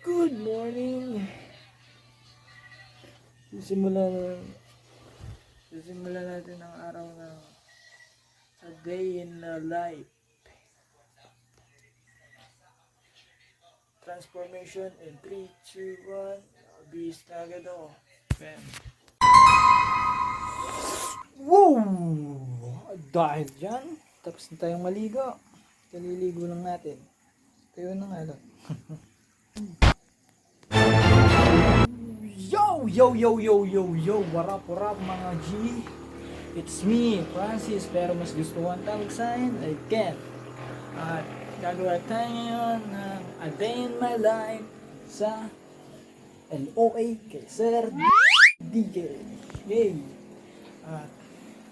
Good morning. Sisimulan natin ang araw ng A Day in the Life. Transformation in 3, 2, 1. Bis na agad ako. Bam. Woo! Dahil dyan, tapos na tayong maligo. Kaliligo lang natin. Tayo na nga lang. Yo, what up mga G? It's me, Francis, pero mas gusto ko ang tawag sa akin ay Ken. At gagawa tayo ngayon ng A Day in My Life sa LOA kay Sir DJ. Yay! At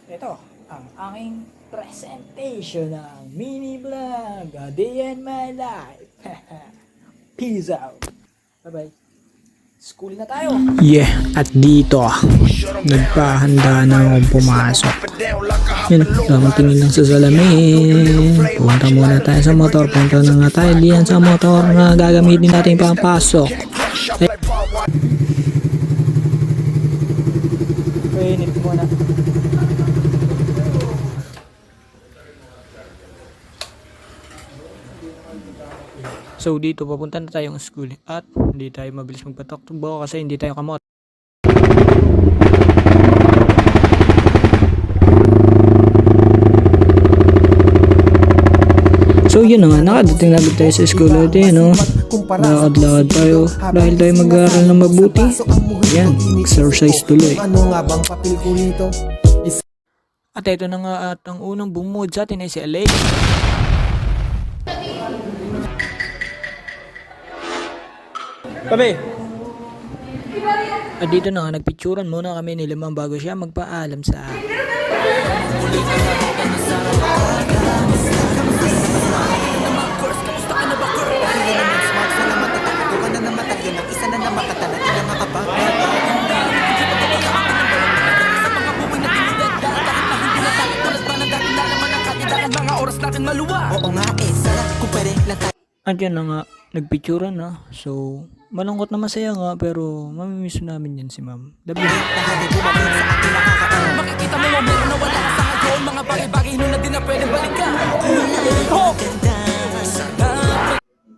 ito ang aking presentation ng mini vlog A Day in My Life. Peace out! Bye-bye! School na tayo. Yeah, at dito nagpahanda na akong pumasok. Yun, tamang tingin lang sa salamin. Punta muna tayo sa motor. Punta na nga tayo diyan sa motor na gagamitin natin papasok. Init muna. So dito papunta na tayong school at hindi tayo mabilis magpatakbo kasi hindi tayo kamot. So yun na nga, nakadating na tayo sa school natin, no? Lakad-lakad tayo dahil tayo mag-aaral na mabuti. Yan, exercise tuloy. At ito na nga at ang unang bumud sa atin ay si Alex. Tabi! At dito na nga, nagpicturan muna kami ni Limang bago siya magpaalam sa akin. At yan na nga, nagpicturan na. So, malungkot na masaya nga, pero mamimiss namin yan si ma'am. Dabi. Makikita mo yung meron na wala ka sa ngayon. Mga bagay-bagay nun na din na pwede balikan.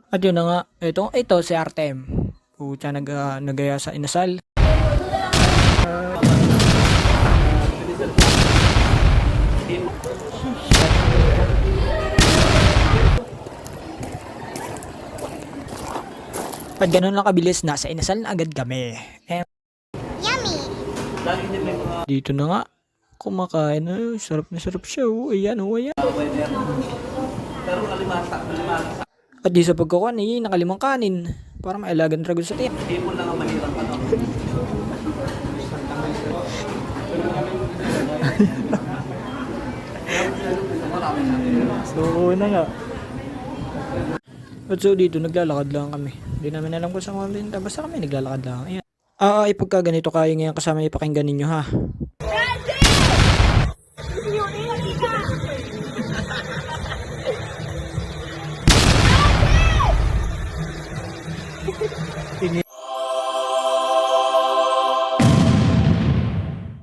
At yun na nga, ito si Artem. Pucha, nagaya sa inasal. Pag ganun lang kabilis, nasa inasal na agad kami. Yummy! Dito na nga, kumakain na. Sarap na sarap siya. Ayan, ayan. At di sa pagkakuan, nakalimang kanin. Para mailagan dragon sa tiyan. Hindi mo lang ang mahirap So, na nga. At so dito, naglalakad lang kami. Hindi namin alam kung saan kami. Basta kami naglalakad lang. Ayan. Pagka ganito kayo ngayon kasama ipakinggan ninyo ha.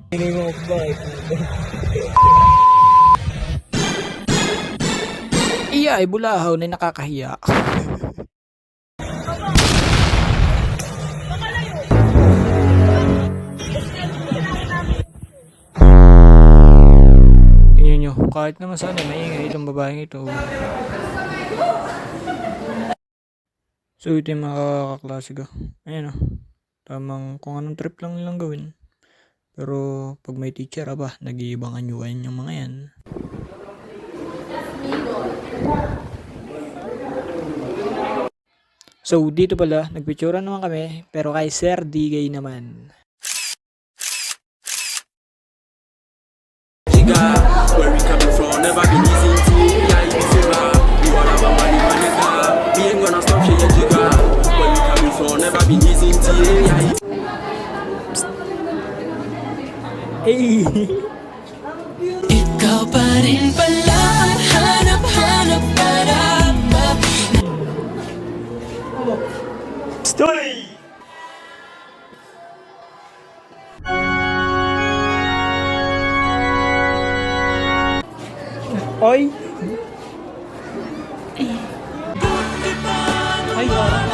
Hindi mo ba? Iya ay bulahaw na nakakahiya. Tingnan nyo, kahit naman sana maingay itong babaeng ito. So ito yung mga kaklase ko. Ayan o. Tamang kung anong trip lang nilang gawin. Pero pag may teacher, nag-iibang anyuan yung mga yan. So dito pala, nagpicturan naman kami, pero kay Sir DK naman. Where we coming from, never been easy to yeah, you see rap. We all about money, money, we ain't gonna stop shaking jigga. Where we coming from, never been easy to yeah. Hey! Ikaw pa rin pala ang hanap-hanap para Stoy! Oy! Ay, parang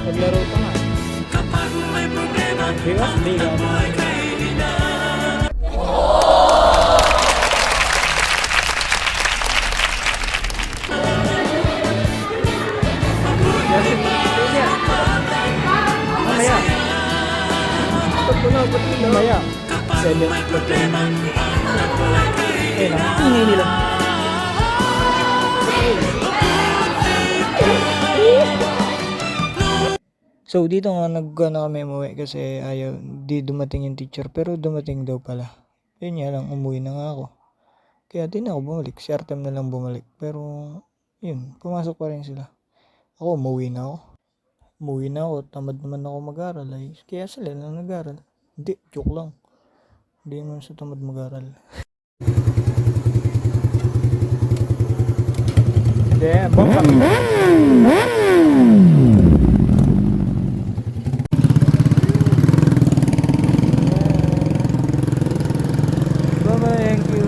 naglaro pa nga. Diba? Hindi ka. Mamaya. Mamaya. 7. Eh na, ingay nila. So dito nga nagana kami umuwi kasi ayaw di dumating yung teacher pero dumating daw pala. Yun nga lang umuwi na nga ako. Kaya di na ako bumalik. Short time na lang bumalik. Pero yun, pumasok pa rin sila. Ako umuwi na ako. Umuwi na ako. Tamad naman ako mag-aral ay. Kaya sila na nag-aral. Hindi, joke lang. Hindi naman sa tamad mag-aral. Damn, thank you.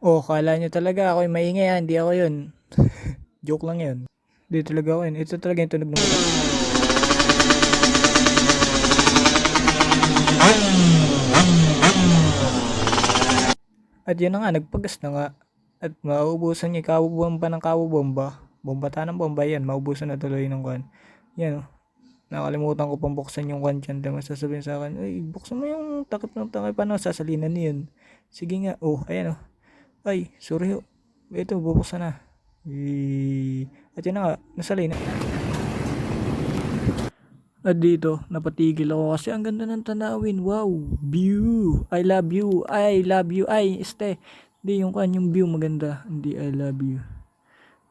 Oh, kala nyo talaga ako yung maingay ha? Hindi ako yun. Joke lang yun. Hindi talaga ako yun. Ito talaga yung tunog ng At yun na nga, nagpagas na nga. At mauubusan niya, kabubomba ng kabubomba. Bombata ng bomba yan, maubusan na tuloy ng kwan. Yan o. Nakalimutan ko pang buksan yung kwan dyan. Dahil masasabihin sa akin, ay, buksan mo yung takip ng takip. Paano? Sasalinan niyan. Sige nga. Oh, ayan o. Ay, sorry ho. Ito, bubuksan na. At yun na nga, nasalina. At dito, napatigil ako kasi ang ganda ng tanawin. Wow, view. I love you. I love you. Ay, hindi yung kanyang view maganda. Hindi, I love you.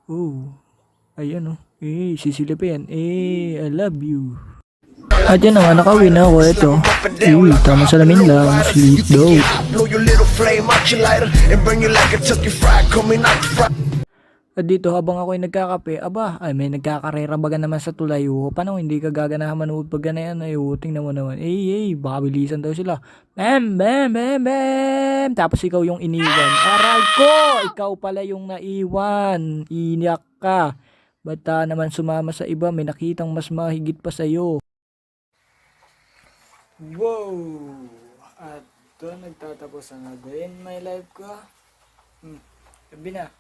Oh, ayan oh. Sisilipin. I love you. At yun na nga, nakawin na ako. Ito. Tama salamin lang. Sleep daw. At dito habang ako'y nagkakape, ay may nagkakarera baga naman sa tulay. Paano hindi ka gaganahan manood pag ganayan? Tingnan mo naman. Baka bilisan daw sila. Bam, bam, bam, bam. Tapos ikaw yung iniwan. Aral ko! Ikaw pala yung naiwan. Iniyak ka. Bata naman sumama sa iba, may nakitang mas mahigit pa sa'yo. Wow! At doon nagtatapos ang Day in My Life ko. Gabi na.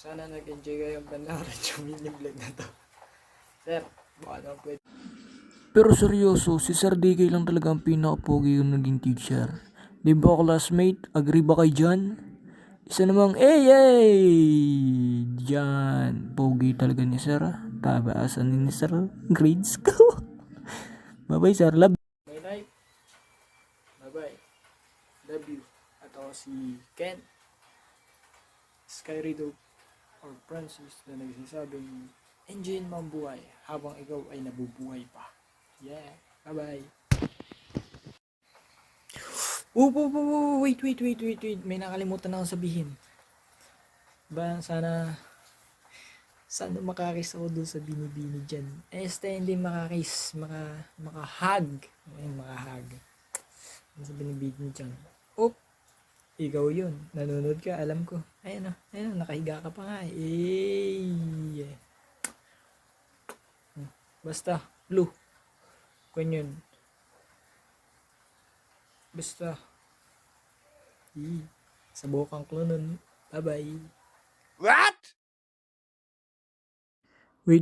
Sana nag-enjoy kayong panoorin yung mini vlog na to. Sir, baka naman pwede. Pero seryoso, si Sir DK lang talaga ang pinaka-pogi yung naging teacher. Di ba classmate? Agree ba kayo dyan? Isa namang, dyan. Pogi talaga ni Sir. Tabaasan ni Sir. Grades ko. Bye-bye Sir, love you. My life. Bye-bye. Love you. At ako si Ken. Skyrido or Francis na nagsasabing enjoyin mo ang buhay habang ikaw ay nabubuhay pa. Yeah. Bye-bye. Wait. May nakalimutan na akong sabihin. Sana makakiss ako doon sa binibini dyan. Hindi makakiss. Makahug. Makahug. Sa binibini dyan. Ikaw yun. Nanonood ka, alam ko. Ayun, nakahiga ka pa nga. Basta, blue. Kung yun. Basta. Sa bukang klonon. Bye-bye. What? Wait.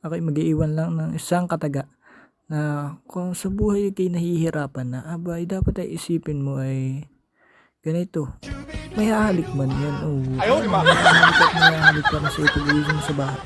Ako'y mag-iiwan lang ng isang kataga na kung sa buhay kayo nahihirapan na, dapat ay isipin mo ay ganito. May hahalik man yan. Ayaw, di ba? May hahalik pa na sa ito sa bahay.